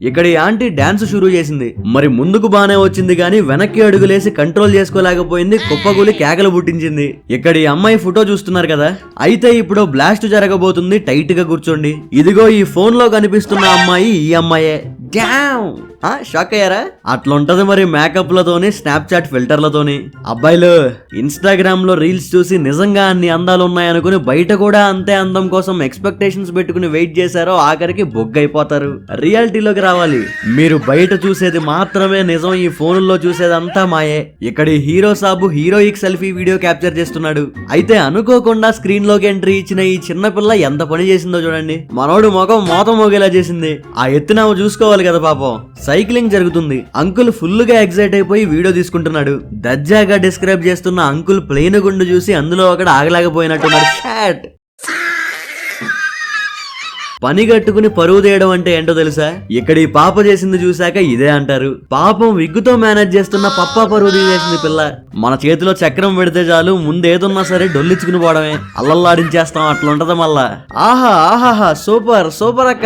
ఇక్కడ ఈ aunty dance షురూ చేసింది. మరి ముందుకు బానే వచ్చింది గానీ వెనక్కి అడుగులేసి కంట్రోల్ చేసుకోలేకపోయింది, కుప్పగూలి కేకలు పుట్టించింది. ఇక్కడ ఈ అమ్మాయి ఫోటో చూస్తున్నారు కదా, అయితే ఇప్పుడు బ్లాస్ట్ జరగబోతుంది, టైట్ గా కూర్చోండి. ఇదిగో ఈ ఫోన్ లో కనిపిస్తున్న అమ్మాయి ఈ అమ్మాయే. షాక్ అయ్యారా? అట్లుంటది మరి మేకప్ లతోని, స్నాప్చాట్ ఫిల్టర్లతోని. అబ్బాయిలు ఇన్స్టాగ్రామ్ లో రీల్స్ చూసి నిజంగా అన్ని అందాలు ఉన్నాయనుకుని బయట కూడా అంతే అందం కోసం ఎక్స్పెక్టేషన్స్ పెట్టుకుని వెయిట్ చేశారో ఆఖరికి బొగ్గైపోతారు. రియాలిటీలోకి రావాలి. మీరు బయట చూసేది మాత్రమే నిజం, ఈ ఫోన్లో చూసేదంతా మాయే. ఇక్కడ hero Sabu heroic selfie video capture చేస్తున్నాడు. అయితే అనుకోకుండా స్క్రీన్ లోకి ఎంట్రీ ఇచ్చిన ఈ చిన్న పిల్ల ఎంత పని చేసిందో చూడండి. మనోడు మొఖం మోత మోగేలా చేసింది. ఆ ఎత్తున చూసుకోవాలి కదా పాపం. సైక్లింగ్ జరుగుతుంది. అంకుల్ ఫుల్ గా ఎక్సైట్ అయిపోయి వీడియో తీసుకుంటున్నాడు. దర్జాగా డిస్క్రైబ్ చేస్తున్న అంకుల్ ప్లేన్ గుండు చూసి అందులో ఒకడు ఆగలేకపోయినట్టున్నాడు. షాట్ పని కట్టుకుని పరువు తీయడం అంటే ఏంటో తెలుసా? ఇక్కడ ఈ పాప చేసింది చూశాక ఇదే అంటారు. పాపం విగ్గుతో మేనేజ్ చేస్తున్న పప్పా పరువు తీసేసింది పిల్ల. మన చేతిలో చక్రం పెడితే చాలు, ముందేదున్నా సరే డొల్లిచ్చుకుని పోవడమే, అల్లల్లాడించేస్తాం. అట్లుంటది మళ్ళా. ఆహాహా సూపర్ సూపర్ అక్క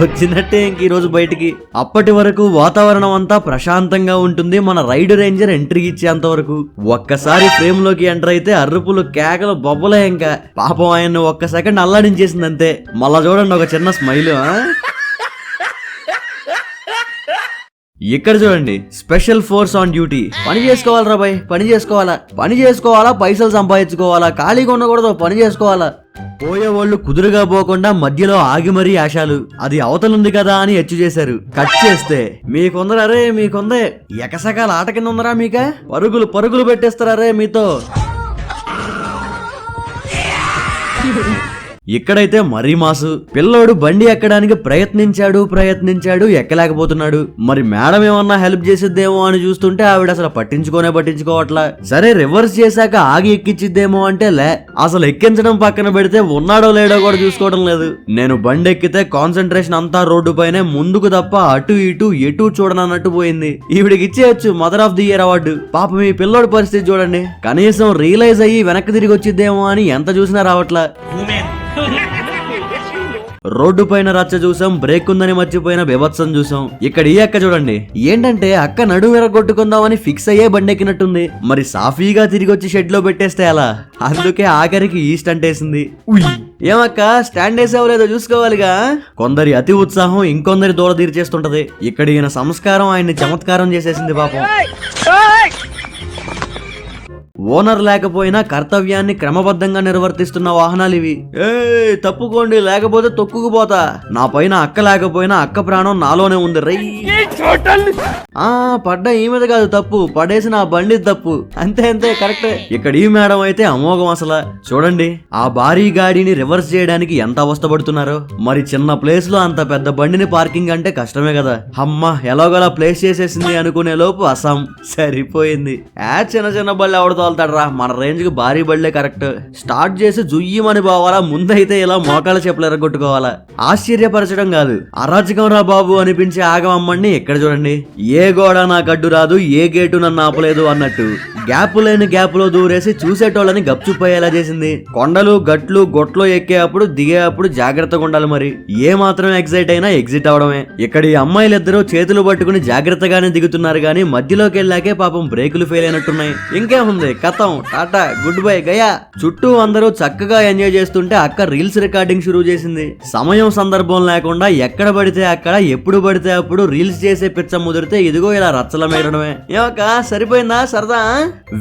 వచ్చినట్టే ఇంక ఈ రోజు బయటికి. అప్పటి వరకు వాతావరణం అంతా ప్రశాంతంగా ఉంటుంది. మన రైడ్ రేంజర్ ఎంట్రీ ఇచ్చేంత వరకు. ఒక్కసారి ఫ్రేమ్ లోకి ఎంటర్ అయితే అర్రుపులు కేకలు బొబ్బలే. ఇంకా పాపం ఆయన్ని ఒక్క సెకండ్ అల్లాడించేసింది అంతే. మళ్ళా చూడండి ఒక చిన్న స్మైల్. ఇక్కడ చూడండి, స్పెషల్ ఫోర్స్ ఆన్ డ్యూటీ. పని చేసుకోవాలరా బాయ్, పని చేసుకోవాలా, పైసలు సంపాదించుకోవాలా, ఖాళీగా ఉండకూడదు, పని చేసుకోవాలా. పోయేవాళ్ళు కుదురుగా పోకుండా మధ్యలో ఆగి మరీ ఆశాలు. అది అవతలుంది కదా అని హెచ్చు చేశారు. కట్ చేస్తే మీకుందరే మీకుందే, ఎకసకాల ఆట కింద ఉందరా మీక, పరుగులు పెట్టేస్తారే మీతో. ఇక్కడైతే మరీ మాసు. పిల్లోడు బండి ఎక్కడానికి ప్రయత్నించాడు, ఎక్కలేకపోతున్నాడు. మరి మేడం ఏమన్నా హెల్ప్ చేసిద్దేమో అని చూస్తుంటే ఆవిడ అసలు పట్టించుకోవట్లా. సరే రివర్స్ చేశాక ఆగి ఎక్కించిద్దేమో అంటే లే, అసలు ఎక్కించడం పక్కన పెడితే ఉన్నాడో లేడో కూడా చూసుకోవడం లేదు. నేను బండి ఎక్కితే కాన్సన్ట్రేషన్ అంతా రోడ్డు పైనే, ముందుకు తప్ప అటు ఇటు ఎటు చూడనన్నట్టు పోయింది. ఈవిడికి ఇచ్చేయచ్చు mother of the year award. పాపం ఈ పిల్లోడి పరిస్థితి చూడండి. కనీసం రియలైజ్ అయ్యి వెనక్కి తిరిగి వచ్చిద్దేమో అని ఎంత చూసినా రావట్లా. రోడ్డు పైన రచ్చ చూసాం, బ్రేక్ ఉందని మర్చిపోయిన బెబత్సం చూసాం. ఇక్కడ ఈ అక్క చూడండి, ఏంటంటే అక్క నడుము విరగొట్టుకుందామని ఫిక్స్ అయ్యే బండెక్కినట్టుంది. మరి సాఫీగా తిరిగి వచ్చి షెడ్ లో పెట్టేస్తే అలా, అందుకే ఆఖరికి ఈ స్టంట్ వేసింది. ఏమక్క స్టాండ్ వేసేవలేదో చూసుకోవాలిగా. కొందరి అతి ఉత్సాహం ఇంకొందరి దూర తీర్చేస్తుంటది. ఇక్కడ ఈయన సంస్కారం ఆయన్ని చమత్కారం చేసేసింది పాపం. ఓనర్ లేకపోయినా కర్తవ్యాన్ని క్రమబద్ధంగా నిర్వర్తిస్తున్న వాహనాలు ఇవి. తప్పుకోండి లేకపోతే తొక్కుకుపోతా. నా పైన అక్క లేకపోయినా అక్క ప్రాణం నాలోనే ఉంది. రై పడ్డ ఈ మీద కాదు తప్పు, పడేసిన ఆ బండి తప్పు. అంతే కరెక్టే. ఇక్కడ ఈ మేడం అయితే అమోఘం అసలు. చూడండి ఆ భారీ గాడిని రివర్స్ చేయడానికి ఎంత అవస్థపడుతున్నారో. మరి చిన్న ప్లేస్ లో అంత పెద్ద బండిని పార్కింగ్ అంటే కష్టమే కదా. అమ్మా ఎలాగోలా ప్లేస్ చేసేసింది అనుకునే లోపు అసాం సరిపోయింది. చిన్న బళ్ళు ఎవడతో రా, మన రేంజ్ కి భారీ బళ్లే కరెక్ట్. స్టార్ట్ చేసి జుయ్యమని పోవాలా, ముందైతే ఇలా మోకాళ్ళ చెప్పులు ఎరగొట్టుకోవాలా. ఆశ్చర్యపరచడం కాదు, అరాచకం రా బాబు అనిపించే ఆగమమ్మని ఇక్కడ చూడండి. ఏ గోడ నాకు అడ్డు రాదు, ఏ గేటు నన్ను ఆపలేదు అన్నట్టు గ్యాప్ లేని గ్యాప్ లో దూరేసి చూసేటోళ్ళని గప్చుపోయేలా చేసింది. కొండలు గట్లు గొట్లో ఎక్కేటప్పుడు దిగేటప్పుడు జాగ్రత్తగా ఉండాలి. మరి ఏ మాత్రం ఎగ్జైట్ అయినా ఎగ్జిట్ అవడమే. ఇక్కడ ఈ అమ్మాయిలిద్దరూ చేతులు పట్టుకుని జాగ్రత్తగానే దిగుతున్నారు గానీ మధ్యలోకి వెళ్ళాకే పాపం బ్రేకులు ఫెయిల్ అయినట్టున్నాయి. ఇంకేముంది కథం, టాటా గుడ్ బై గయా. చుట్టూ అందరూ చక్కగా ఎంజాయ్ చేస్తుంటే అక్క రీల్స్ రికార్డింగ్ షురూ చేసింది. సమయం సందర్భం లేకుండా ఎక్కడ పడితే అక్కడ ఎప్పుడు పడితే అప్పుడు రీల్స్ చేసే పిచ్చ ముదిరితే ఇదిగో ఇలా రచ్చల మేడమే. ఏమక్క సరిపోయిందా సరదా?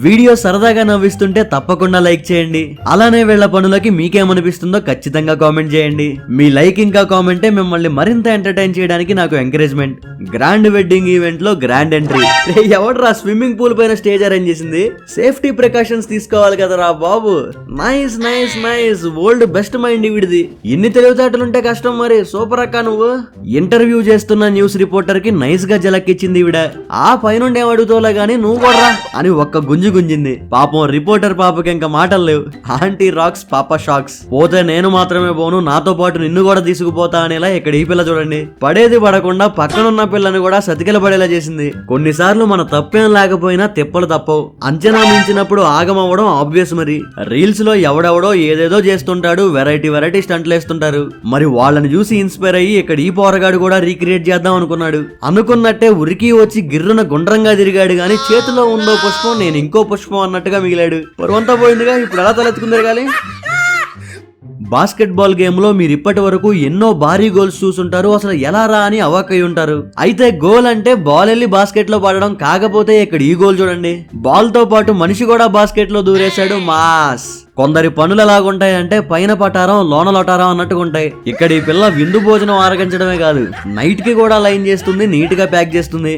వీడియో సరదాగా నవ్విస్తుంటే తప్పకుండా లైక్ చేయండి. అలానే వీళ్ళ పనులకి మీకేమనిపిస్తుందో ఖచ్చితంగా కామెంట్ చేయండి. మీ లైక్ ఇంకా కామెంటే మిమ్మల్ని మరింత ఎంటర్టైన్ చేయడానికి నాకు ఎంకరేజ్మెంట్. గ్రాండ్ వెడ్డింగ్ ఈవెంట్ లో గ్రాండ్ ఎంట్రీ. ఎవడరా స్విమ్మింగ్ పూల్ పైన స్టేజ్ అరేంజ్ చేసింది? సేఫ్టీ ప్రికాషన్స్ తీసుకోవాలి కదరా బాబు. Nice nice nice, world best mind వీడిది. ఎన్ని తెలివితేటలుంటే కష్టం మరి. సూపర్ అక్క నువ్వు. ఇంటర్వ్యూ చేస్తున్న న్యూస్ రిపోర్టర్ కి నైస్ గా జలక్కిచ్చింది ఈవిడ. ఆ పైనుండి ఏమడుగుతోలే గానీ నువ్వు కూడా అని ఒక్క గుంజింది. పాపం రిపోర్టర్ పాపకి ఇంకా మాటలు లేవు. ఆంటీ రాక్స్ పాప షాక్స్. పోతే నేను మాత్రమే పోను, నాతో పాటు నిన్ను కూడా తీసుకుపోతా అనేలా ఇక్కడ ఈ పిల్ల చూడండి. పడేది పడకుండా పక్కనున్న పిల్లని కూడా సతికిల పడేలా చేసింది. కొన్నిసార్లు మన తప్పేం లేకపోయినా తిప్పలు తప్పవు. అంచనా మించిన వచ్చినప్పుడు ఆగమవ్వడం ఆబ్వియస్. మరి రీల్స్ లో ఎవడెవడో ఏదేదో చేస్తుంటాడు, వెరైటీ స్టంట్లు వేస్తుంటారు. మరి వాళ్ళని చూసి ఇన్స్పైర్ అయ్యి ఇక్కడ ఈ పోరగాడు కూడా రీక్రియేట్ చేద్దాం అనుకున్నాడు. అనుకున్నట్టే ఉరికి వచ్చి గిర్రున గుండ్రంగా తిరిగాడు గాని చేతిలో ఉందో పుష్పం నేను ఇంకో పుష్పం అన్నట్టుగా మిగిలాడు. పరువంతా పోయిందిగా, ఇప్పుడు ఎలా తలెత్తుకుని తిరగాలి? బాస్కెట్బాల్ గేమ్ లో మీరు ఇప్పటి వరకు ఎన్నో భారీ గోల్స్ చూసుంటారు. అసలు ఎలా రా అని అవాక్ అయి ఉంటారు. అయితే గోల్ అంటే బాల్ వెళ్ళి బాస్కెట్ లో పడడం, కాకపోతే ఇక్కడ ఈ గోల్ చూడండి. బాల్ తో పాటు మనిషి కూడా బాస్కెట్ లో దూరేశాడు. మాస్. కొందరి పనులు ఎలాగుంటాయంటే పైన పటారం లోన లొటారం అన్నట్టుగా ఉంటాయి. ఇక్కడ ఈ పిల్ల విందు భోజనం ఆరగించడమే కాదు, నైట్ కి కూడా లైన్ చేస్తుంది, నీట్ గా ప్యాక్ చేస్తుంది.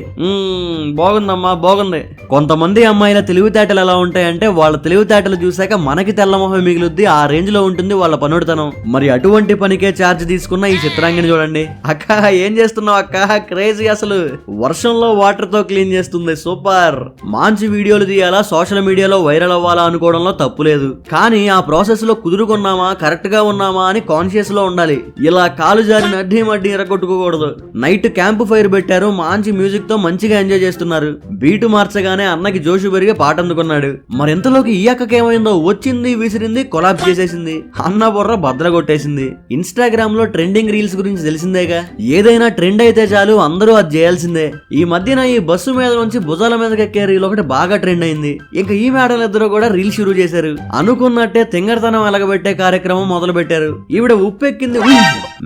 బాగుందమ్మా, బాగుంది. కొంతమంది అమ్మాయిల తెలివితేటలు ఎలా ఉంటాయంటే వాళ్ళ తెలివితేటలు చూసాక మనకి తెల్లమొహం మిగులుద్ది. ఆ రేంజ్ లో ఉంటుంది వాళ్ళ పనుడితనం. మరి అటువంటి పనికే ఛార్జ్ తీసుకున్న ఈ చిత్రాంగిని చూడండి. అక్క ఏం చేస్తున్నావు అక్క? క్రేజీ అసలు. వర్షంలో వాటర్ తో క్లీన్ చేస్తుంది. సూపర్. మంచి వీడియోలు తీయాలా, సోషల్ మీడియాలో వైరల్ అవ్వాలా అనుకోవడంలో తప్పు లేదు. కానీ ఆ ప్రాసెస్ లో కుదురుకున్నామా, కరెక్ట్ గా ఉన్నామా అని కాన్షియస్ లో ఉండాలి. ఇలా కాలు జారి అడ్డీ ఎరగొట్టుకోకూడదు. నైట్ క్యాంప్ ఫైర్ పెట్టారు, మంచి మ్యూజిక్ తో మంచిగా ఎంజాయ్ చేస్తున్నారు. బీటు మార్చగానే అన్నకి జోషు పెరిగి పాట అందుకున్నాడు. మరింతలోకి ఈ అక్కకి ఏమైందో, వచ్చింది, విసిరింది, కొలాబ్స్ చేసేసింది. అన్న బుర్ర బద్ర కొట్టేసింది. ఇన్స్టాగ్రామ్ లో ట్రెండింగ్ రీల్స్ గురించి తెలిసిందేగా, ఏదైనా ట్రెండ్ అయితే చాలు అందరూ అది చేయాల్సిందే. ఈ మధ్యన ఈ బస్సు మీద నుంచి భుజాల మీదకి ఎక్కే రీల్ ఒకటి బాగా ట్రెండ్ అయింది. ఇంకా ఈ మేడలు ఇద్దరు కూడా రీల్ షురూ చేశారు. అనుకున్నట్టే తింగరతనం ఎలగబెట్టే కార్యక్రమం మొదలు పెట్టారు. ఈవిడ ఉప్పెక్కింది.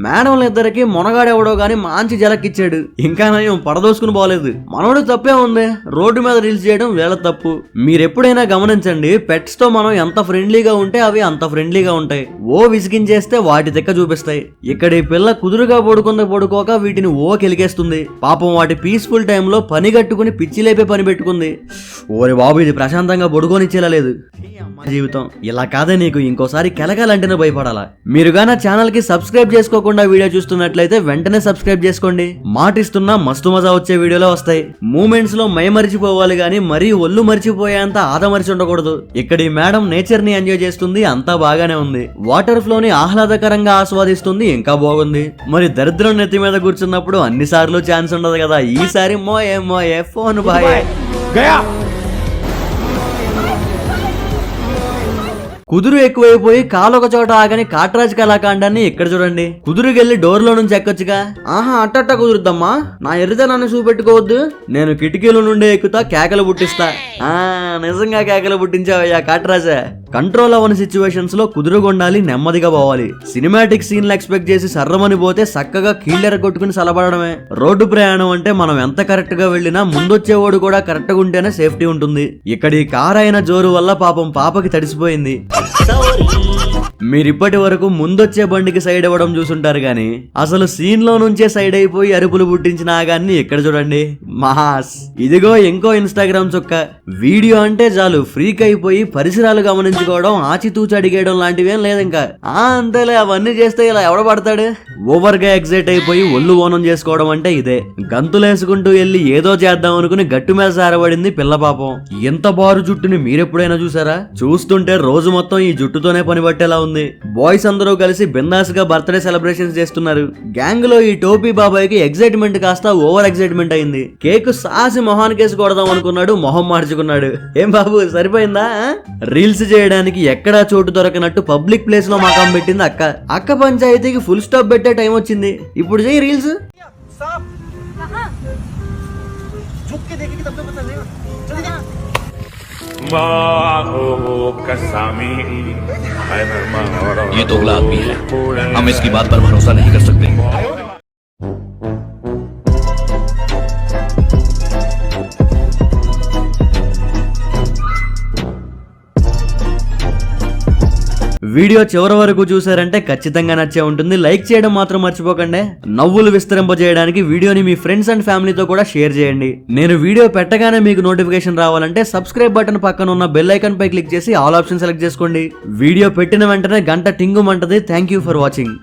మేడంల ఇద్దరికి మొనగాడెవడో గాని మంచి జలకిచ్చాడు. ఇంకా నయం పడదోసుకుని పోలేదు. మనోడు తప్పే ఉంది, రోడ్డు మీద రీల్స్ చేయడం వేళ తప్పు. మీరెప్పుడైనా గమనించండి, పెట్స్ తో మనం ఎంత ఫ్రెండ్లీగా ఉంటే అవి అంత ఫ్రెండ్లీగా ఉంటాయి. ఓ విసిగించేస్తే వాటి తెక్క చూపిస్తాయి. ఇక్కడ ఈ పిల్ల కుదురుగా పడుకోక వీటిని ఓ కెలికేస్తుంది. పాపం వాటి పీస్ఫుల్ టైంలో పని కట్టుకుని పిచ్చి లేపే పని పెట్టుకుంది. ఓరి బాబు, ఇది ప్రశాంతంగా పడుకోనిచ్చేలా లేదు. జీవితం ఇలా కాదే, నీకు ఇంకోసారి కెలకాలంటేనే భయపడాలా. మీరుగా నా ఛానల్ కి సబ్స్క్రైబ్ చేసుకోకుండా వీడియో చూస్తున్నట్లయితే వెంటనే సబ్స్క్రైబ్ చేసుకోండి. మాటిస్తున్నా మస్తు మజా వచ్చే వీడియోలో వస్తాయి. మూమెంట్స్ లో మై మరిచిపోవాలి గానీ మరీ ఒళ్ళు మరిచిపోయేంత ఆదమరిచి ఉండకూడదు. ఇక్కడ ఈ మేడం నేచర్ ని ఎంజాయ్ చేస్తుంది, అంతా బాగానే ఉంది. వాటర్ ఫ్లో ని ఆహ్లాదకరంగా ఆస్వాదిస్తుంది, ఇంకా బాగుంది. మరి దరిద్రం నెత్తి మీద కూర్చున్నప్పుడు అన్నిసార్లు ఛాన్స్ ఉండదు కదా. ఈసారి మోయే ఫోన్ బాయ్. కుదురు ఎక్కువైపోయి కాలొక చోట ఆగని కాట్రాజ్ కళాకాండాన్ని ఇక్కడ చూడండి. కుదురుకెళ్లి డోర్ లో నుంచి ఎక్కొచ్చుగా. ఆహా, అట్టట్ట కుదురుద్దమ్మా, నా ఎర్రితనాన్ని చూపెట్టుకోవద్దు. నేను కిటికీల నుండే ఎక్కుతా, కేకలు పుట్టిస్తా. నిజంగా కేకలు పుట్టించావయ్యా కాట్రాజా. కంట్రోల్ అవ్వని సిచ్యువేషన్స్ లో కుదురుగొండాలి, నెమ్మదిగా పోవాలి. సినిమాటిక్ సీన్లు ఎక్స్పెక్ట్ చేసి సర్రమని పోతే చక్కగా కీళ్ళెర కొట్టుకుని సలబడమే. రోడ్డు ప్రయాణం అంటే మనం ఎంత కరెక్ట్ గా వెళ్ళినా ముందొచ్చేవాడు కూడా కరెక్ట్ గా ఉంటేనే సేఫ్టీ ఉంటుంది. ఇక్కడ ఈ కార్ అయిన జోరు వల్ల పాపం పాపకి తడిసిపోయింది. మీరిప్పటి వరకు ముందొచ్చే బండికి సైడ్ ఇవ్వడం చూసుంటారు గాని అసలు సీన్ లో నుంచే సైడ్ అయిపోయి అరుపులు పుట్టించిన ఆగాన్ని ఇక్కడ చూడండి. మాస్. ఇదిగో ఇంకో ఇన్స్టాగ్రామ్ చుక్క. వీడియో అంటే చాలు ఫ్రీక్ అయిపోయి పరిసరాలు గమనించుకోవడం, ఆచితూచి అడిగేయడం లాంటివేం లేదు. ఇంకా అంతేలే, అవన్నీ చేస్తే ఇలా ఎవడ పడతాడు. ఓవర్ గా ఎగ్జైట్ అయిపోయి ఒళ్ళు ఓనం చేసుకోవడం అంటే ఇదే. గంతులేసుకుంటూ వెళ్ళి ఏదో చేద్దాం అనుకుని గట్టు మీద సారబడింది పిల్ల పాపం. ఎంత బారు జుట్టుని మీరెప్పుడైనా చూసారా? చూస్తుంటే రోజు మొత్తం ఈ జుట్టుతోనే పని పట్టేలా ఉంది. బాయ్స్ అందరూ కలిసి బిందాస్ గా బర్త్డే సెలబ్రేషన్స్ చేస్తున్నారు. గ్యాంగ్ లో ఈ టోపీ బాబాయ్కి ఎగ్జైట్మెంట్ కాస్త ఓవర్ ఎగ్జైట్మెంట్ అయింది. కేక్ సాసి మొహానికేసి కొడదాం అనుకున్నాడు, మొహం మార్చుకున్నాడు. ఏం బాబు సరిపోయిందా? రీల్స్ చేయడానికి ఎక్కడా చోటు దొరకనట్టు పబ్లిక్ ప్లేస్ లో మకాం పెట్టింది అక్క. అక్క పంచాయతీకి ఫుల్ స్టాప్ పెట్టే టైం వచ్చింది. ఇప్పుడు చేయి రీల్స్. ये दोगला आदमी है, हम इसकी बात पर भरोसा नहीं कर सकते। వీడియో చివరి వరకు చూసారంటే ఖచ్చితంగా నచ్చే ఉంటుంది. లైక్ చేయడం మాత్రం మర్చిపోకండి. నవ్వులు విస్తరింపజేయడానికి వీడియోని మీ ఫ్రెండ్స్ అండ్ ఫ్యామిలీతో కూడా షేర్ చేయండి. నేను వీడియో పెట్టగానే మీకు నోటిఫికేషన్ రావాలంటే సబ్స్క్రైబ్ బటన్ పక్కన ఉన్న బెల్ ఐకాన్ పై క్లిక్ చేసి ఆల్ ఆప్షన్ సెలెక్ట్ చేసుకోండి. వీడియో పెట్టిన వెంటనే గంట టింగుమంటది. Thank you for watching.